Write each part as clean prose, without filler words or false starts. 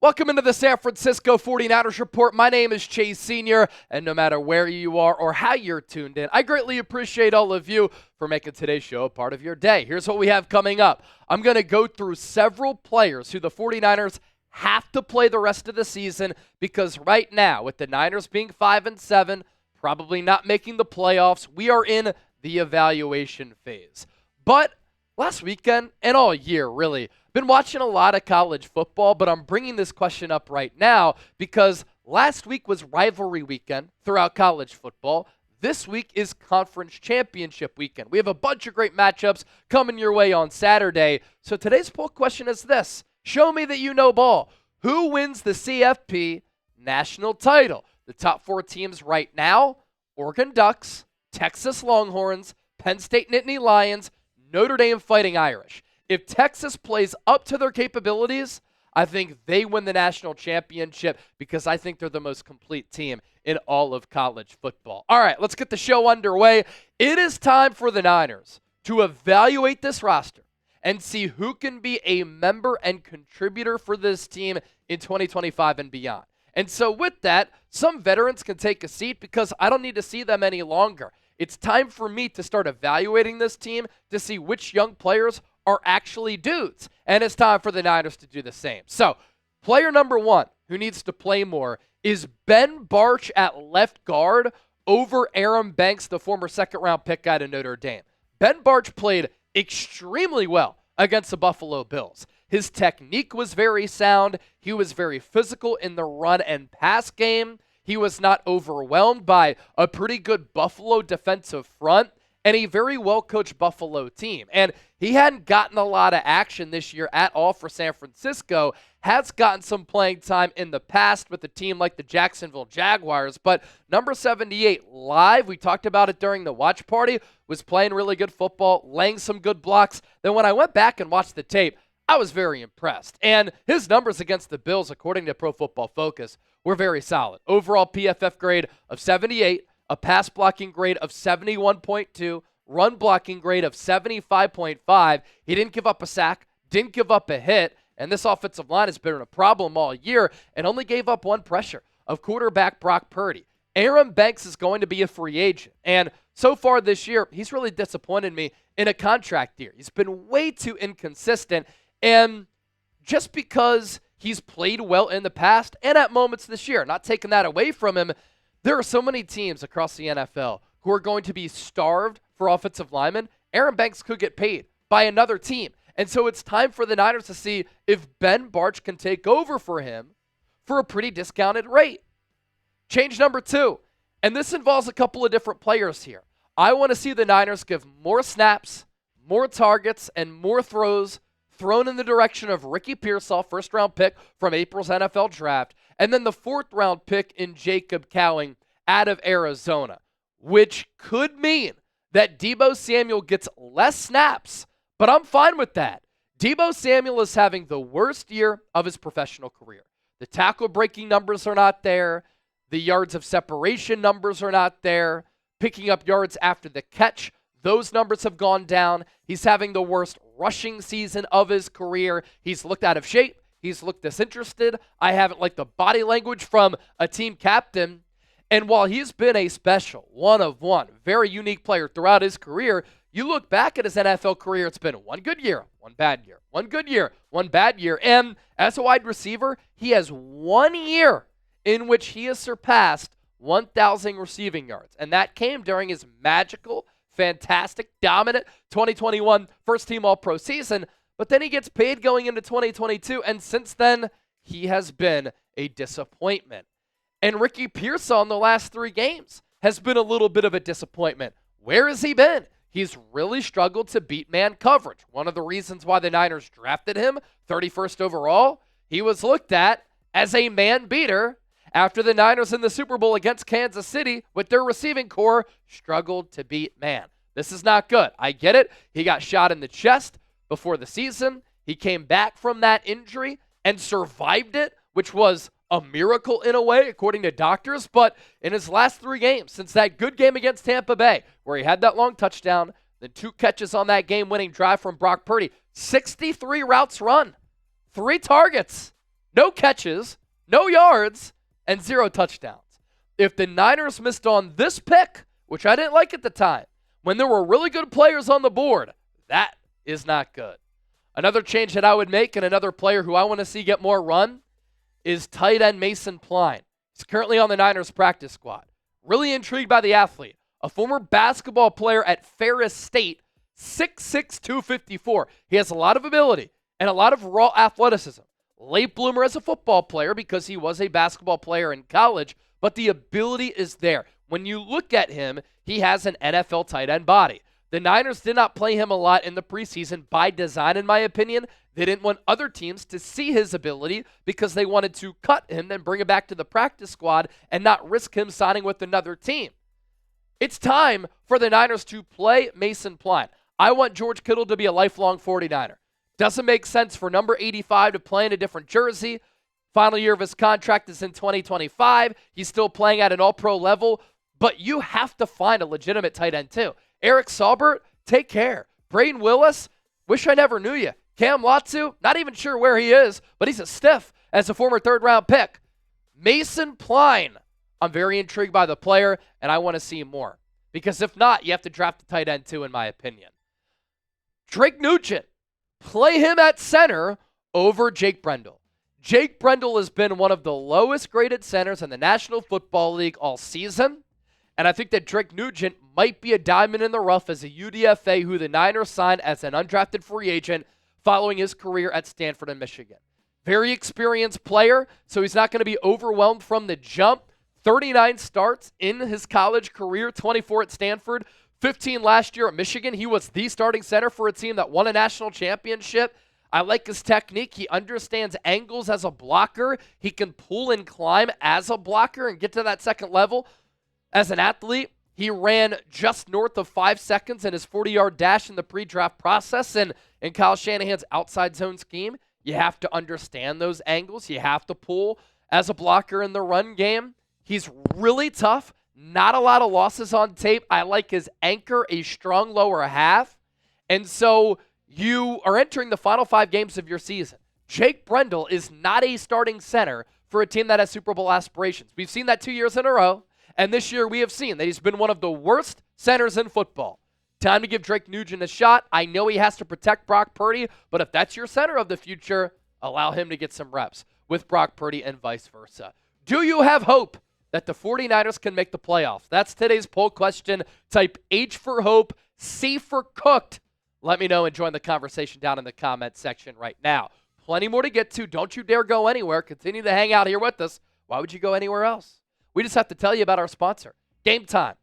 Welcome into the San Francisco 49ers Report. My name is Chase Sr., and no matter where you are or how you're tuned in, I greatly appreciate all of you for making today's show a part of your day. Here's what we have coming up. I'm going to go through several players who the 49ers have to play the rest of the season because right now, with the Niners being 5-7, probably not making the playoffs, we are in the evaluation phase. But last weekend and all year, really, been watching a lot of college football, but I'm bringing this question up right now because last week was rivalry weekend throughout college football. This week is conference championship weekend. We have a bunch of great matchups coming your way on Saturday. So today's poll question is this. Show me that you know ball. Who wins the CFP national title? The top four teams right now: Oregon Ducks, Texas Longhorns, Penn State Nittany Lions, Notre Dame Fighting Irish. If Texas plays up to their capabilities, I think they win the national championship because I think they're the most complete team in all of college football. All right, let's get the show underway. It is time for the Niners to evaluate this roster and see who can be a member and contributor for this team in 2025 and beyond. And so with that, some veterans can take a seat because I don't need to see them any longer. It's time for me to start evaluating this team to see which young players are actually dudes. And it's time for the Niners to do the same. So, player number one who needs to play more is Ben Bartch at left guard over Aaron Banks, the former second-round pick out of Notre Dame. Ben Bartch played extremely well against the Buffalo Bills. His technique was very sound. He was very physical in the run and pass game. He was not overwhelmed by a pretty good Buffalo defensive front and a very well-coached Buffalo team. And he hadn't gotten a lot of action this year at all for San Francisco, has gotten some playing time in the past with a team like the Jacksonville Jaguars. But number 78 live, we talked about it during the watch party, was playing really good football, laying some good blocks. Then when I went back and watched the tape, I was very impressed. And his numbers against the Bills, according to Pro Football Focus, were very solid. Overall PFF grade of 78, a pass blocking grade of 71.2, run blocking grade of 75.5. He didn't give up a sack, didn't give up a hit, and this offensive line has been a problem all year and only gave up one pressure of quarterback Brock Purdy. Aaron Banks is going to be a free agent, and so far this year, he's really disappointed me in a contract year. He's been way too inconsistent, and just because he's played well in the past and at moments this year, not taking that away from him, there are so many teams across the NFL who are going to be starved for offensive linemen. Aaron Banks could get paid by another team. And so it's time for the Niners to see if Ben Bartch can take over for him for a pretty discounted rate. Change number two, and this involves a couple of different players here. I want to see the Niners give more snaps, more targets, and more throws thrown in the direction of Ricky Pearsall, first-round pick from April's NFL draft, and then the fourth-round pick in Jacob Cowing out of Arizona, which could mean that Deebo Samuel gets less snaps, but I'm fine with that. Deebo Samuel is having the worst year of his professional career. The tackle-breaking numbers are not there. The yards of separation numbers are not there. Picking up yards after the catch, those numbers have gone down. He's having the worst rushing season of his career. He's looked out of shape. He's looked disinterested. I haven't liked the body language from a team captain. And while he's been a special, one-of-one, very unique player throughout his career, you look back at his NFL career, it's been one good year, one bad year, one good year, one bad year. And as a wide receiver, he has 1 year in which he has surpassed 1,000 receiving yards. And that came during his magical, fantastic, dominant 2021 first-team All-Pro season. But then he gets paid going into 2022, and since then, he has been a disappointment. And Ricky Pearsall in the last 3 games has been a little bit of a disappointment. Where has he been? He's really struggled to beat man coverage. One of the reasons why the Niners drafted him 31st overall, he was looked at as a man beater after the Niners in the Super Bowl against Kansas City with their receiving core struggled to beat man. This is not good. I get it. He got shot in the chest before the season. He came back from that injury and survived it, which was a miracle in a way, according to doctors. But in his last 3 games, since that good game against Tampa Bay, where he had that long touchdown, then 2 catches on that game-winning drive from Brock Purdy, 63 routes run, 3 targets, no catches, no yards, and 0 touchdowns. If the Niners missed on this pick, which I didn't like at the time, when there were really good players on the board, that is not good. Another change that I would make, and another player who I want to see get more run, is tight end Mason Pline. He's currently on the Niners practice squad. Really intrigued by the athlete. A former basketball player at Ferris State, 6'6", 254. He has a lot of ability and a lot of raw athleticism. Late bloomer as a football player because he was a basketball player in college, but the ability is there. When you look at him, he has an NFL tight end body. The Niners did not play him a lot in the preseason by design, in my opinion. They didn't want other teams to see his ability because they wanted to cut him and bring him back to the practice squad and not risk him signing with another team. It's time for the Niners to play Mason Pline. I want George Kittle to be a lifelong 49er. Doesn't make sense for number 85 to play in a different jersey. Final year of his contract is in 2025. He's still playing at an all-pro level, but you have to find a legitimate tight end too. Eric Saubert, take care. Braden Willis, wish I never knew you. Cam Latu, not even sure where he is, but he's a stiff as a former third-round pick. Mason Pline, I'm very intrigued by the player, and I want to see more. Because if not, you have to draft a tight end too, in my opinion. Drake Nugent, play him at center over Jake Brendel. Jake Brendel has been one of the lowest graded centers in the National Football League all season. And I think that Drake Nugent might be a diamond in the rough as a UDFA who the Niners signed as an undrafted free agent following his career at Stanford and Michigan. Very experienced player, so he's not going to be overwhelmed from the jump. 39 starts in his college career, 24 at Stanford, 15 last year at Michigan. He was the starting center for a team that won a national championship. I like his technique. He understands angles as a blocker. He can pull and climb as a blocker and get to that second level. As an athlete, he ran just north of 5 seconds in his 40-yard dash in the pre-draft process. And in Kyle Shanahan's outside zone scheme, you have to understand those angles. You have to pull as a blocker in the run game. He's really tough. Not a lot of losses on tape. I like his anchor, a strong lower half. And so you are entering the final 5 games of your season. Jake Brendel is not a starting center for a team that has Super Bowl aspirations. We've seen that 2 years in a row. And this year we have seen that he's been one of the worst centers in football. Time to give Drake Nugent a shot. I know he has to protect Brock Purdy, but if that's your center of the future, allow him to get some reps with Brock Purdy and vice versa. Do you have hope that the 49ers can make the playoffs? That's today's poll question. Type H for hope, C for cooked. Let me know and join the conversation down in the comment section right now. Plenty more to get to. Don't you dare go anywhere. Continue to hang out here with us. Why would you go anywhere else? We just have to tell you about our sponsor, GameTime.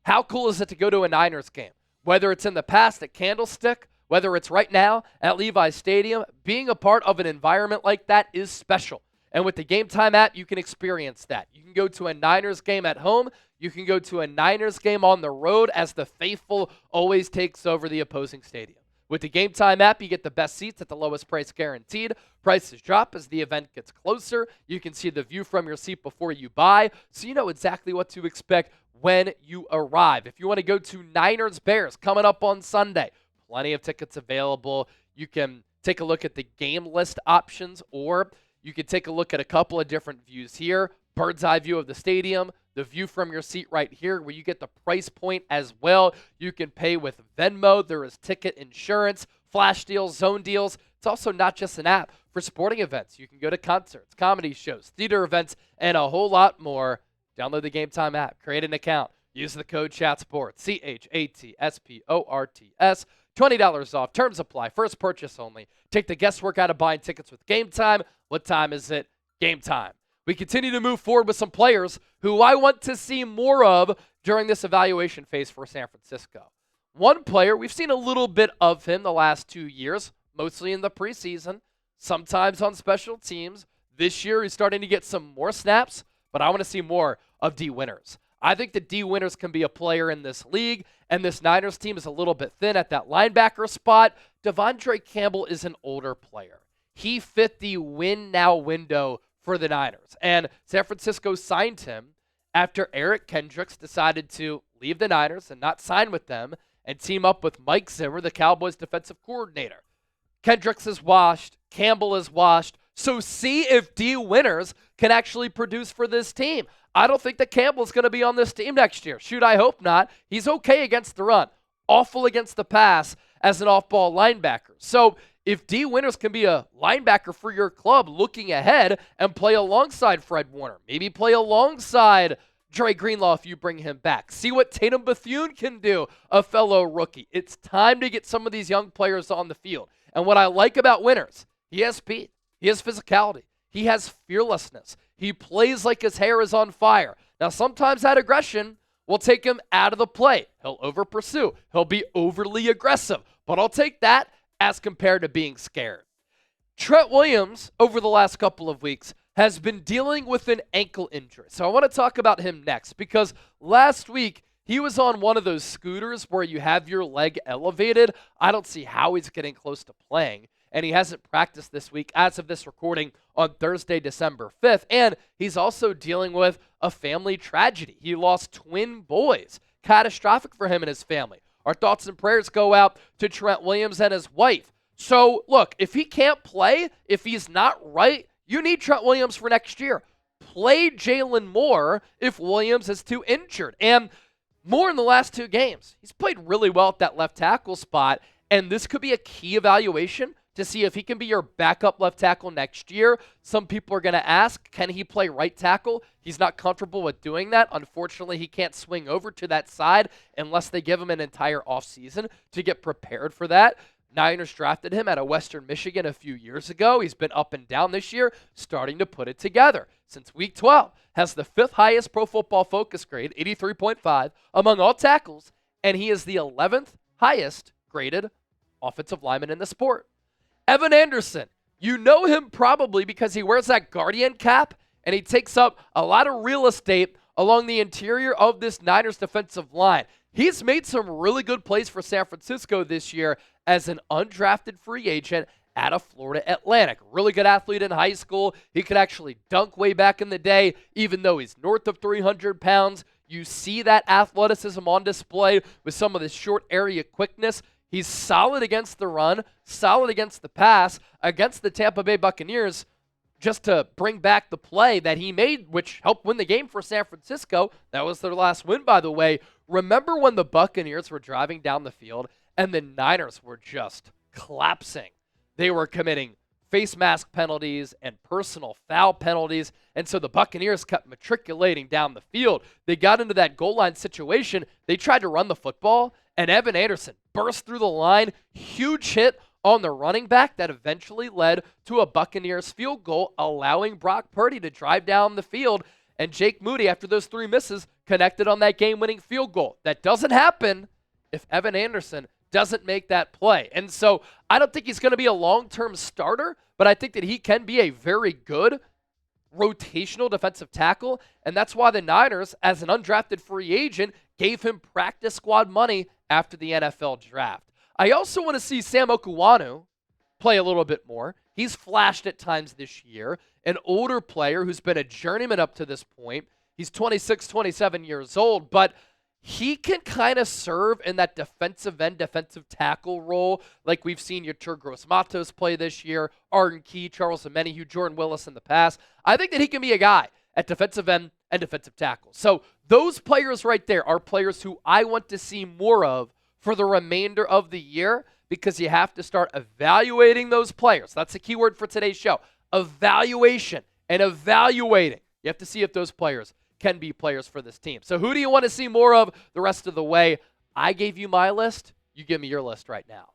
How cool is it to go to a Niners game? Whether it's in the past at Candlestick, whether it's right now at Levi's Stadium, being a part of an environment like that is special. And with the GameTime app, you can experience that. You can go to a Niners game at home. You can go to a Niners game on the road as the faithful always takes over the opposing stadium. With the GameTime app, you get the best seats at the lowest price guaranteed. Prices drop as the event gets closer. You can see the view from your seat before you buy, so you know exactly what to expect when you arrive. If you want to go to Niners Bears coming up on Sunday, plenty of tickets available. You can take a look at the game list options, or you can take a look at a couple of different views here. Bird's eye view of the stadium, the view from your seat right here where you get the price point as well. You can pay with Venmo. There is ticket insurance, flash deals, zone deals. It's also not just an app for sporting events. You can go to concerts, comedy shows, theater events, and a whole lot more. Download the GameTime app, create an account, use the code CHATSPORTS, CHATSPORTS, $20 off. Terms apply. First purchase only. Take the guesswork out of buying tickets with GameTime. What time is it? Game time. We continue to move forward with some players who I want to see more of during this evaluation phase for San Francisco. One player, we've seen a little bit of him the last 2 years, mostly in the preseason, sometimes on special teams. This year, he's starting to get some more snaps, but I want to see more of D. Winters. I think that D. Winters can be a player in this league, and this Niners team is a little bit thin at that linebacker spot. Devondre Campbell is an older player. He fit the win-now window for the Niners, and San Francisco signed him after Eric Kendricks decided to leave the Niners and not sign with them and team up with Mike Zimmer, the Cowboys defensive coordinator. Kendricks is washed. Campbell is washed. So see if D. Winters can actually produce for this team. I don't think that Campbell's going to be on this team next year. Shoot, I hope not. He's okay against the run, awful against the pass as an off-ball linebacker. So if D. Winters can be a linebacker for your club looking ahead and play alongside Fred Warner, maybe play alongside Dre Greenlaw if you bring him back. See what Tatum Bethune can do, a fellow rookie. It's time to get some of these young players on the field. And what I like about Winters, he has speed. He has physicality. He has fearlessness. He plays like his hair is on fire. Now, sometimes that aggression will take him out of the play. He'll over-pursue. He'll be overly aggressive. But I'll take that as compared to being scared. Trent Williams, over the last couple of weeks, has been dealing with an ankle injury. So I want to talk about him next because last week, he was on one of those scooters where you have your leg elevated. I don't see how he's getting close to playing. And he hasn't practiced this week as of this recording on Thursday, December 5th. And he's also dealing with a family tragedy. He lost twin boys. Catastrophic for him and his family. Our thoughts and prayers go out to Trent Williams and his wife. So, look, if he can't play, if he's not right, you need Trent Williams for next year. Play Jalen Moore if Williams is too injured. And Moore in the last two games, he's played really well at that left tackle spot. And this could be a key evaluation to see if he can be your backup left tackle next year. Some people are going to ask, can he play right tackle? He's not comfortable with doing that. Unfortunately, he can't swing over to that side unless they give him an entire offseason to get prepared for that. Niners drafted him out of Western Michigan a few years ago. He's been up and down this year, starting to put it together. Since week 12, has the 5th highest Pro Football Focus grade, 83.5, among all tackles, and he is the 11th highest graded offensive lineman in the sport. Evan Anderson, you know him probably because he wears that Guardian cap and he takes up a lot of real estate along the interior of this Niners defensive line. He's made some really good plays for San Francisco this year as an undrafted free agent out of Florida Atlantic. Really good athlete in high school. He could actually dunk way back in the day, even though he's north of 300 pounds. You see that athleticism on display with some of the short area quickness. He's solid against the run, solid against the pass, against the Tampa Bay Buccaneers. Just to bring back the play that he made, which helped win the game for San Francisco. That was their last win, by the way. Remember when the Buccaneers were driving down the field and the Niners were just collapsing? They were committing face mask penalties and personal foul penalties, and so the Buccaneers kept matriculating down the field. They got into that goal line situation. They tried to run the football, and Evan Anderson burst through the line. Huge hit on the running back that eventually led to a Buccaneers field goal, allowing Brock Purdy to drive down the field. And Jake Moody, after those 3 misses, connected on that game-winning field goal. That doesn't happen if Evan Anderson doesn't make that play. And so I don't think he's going to be a long-term starter, but I think that he can be a very good rotational defensive tackle. And that's why the Niners, as an undrafted free agent, gave him practice squad money after the NFL draft. I also want to see Sam Okuwanu play a little bit more. He's flashed at times this year. An older player who's been a journeyman up to this point. He's 26, 27 years old, but he can kind of serve in that defensive end, defensive tackle role like we've seen Yetur Gross-Matos play this year, Arden Key, Charles Omenihu, Jordan Willis in the past. I think that he can be a guy at defensive end and defensive tackle. So those players right there are players who I want to see more of for the remainder of the year, because you have to start evaluating those players. That's the key word for today's show. Evaluation and evaluating. You have to see if those players can be players for this team. So who do you want to see more of the rest of the way? I gave you my list. You give me your list right now.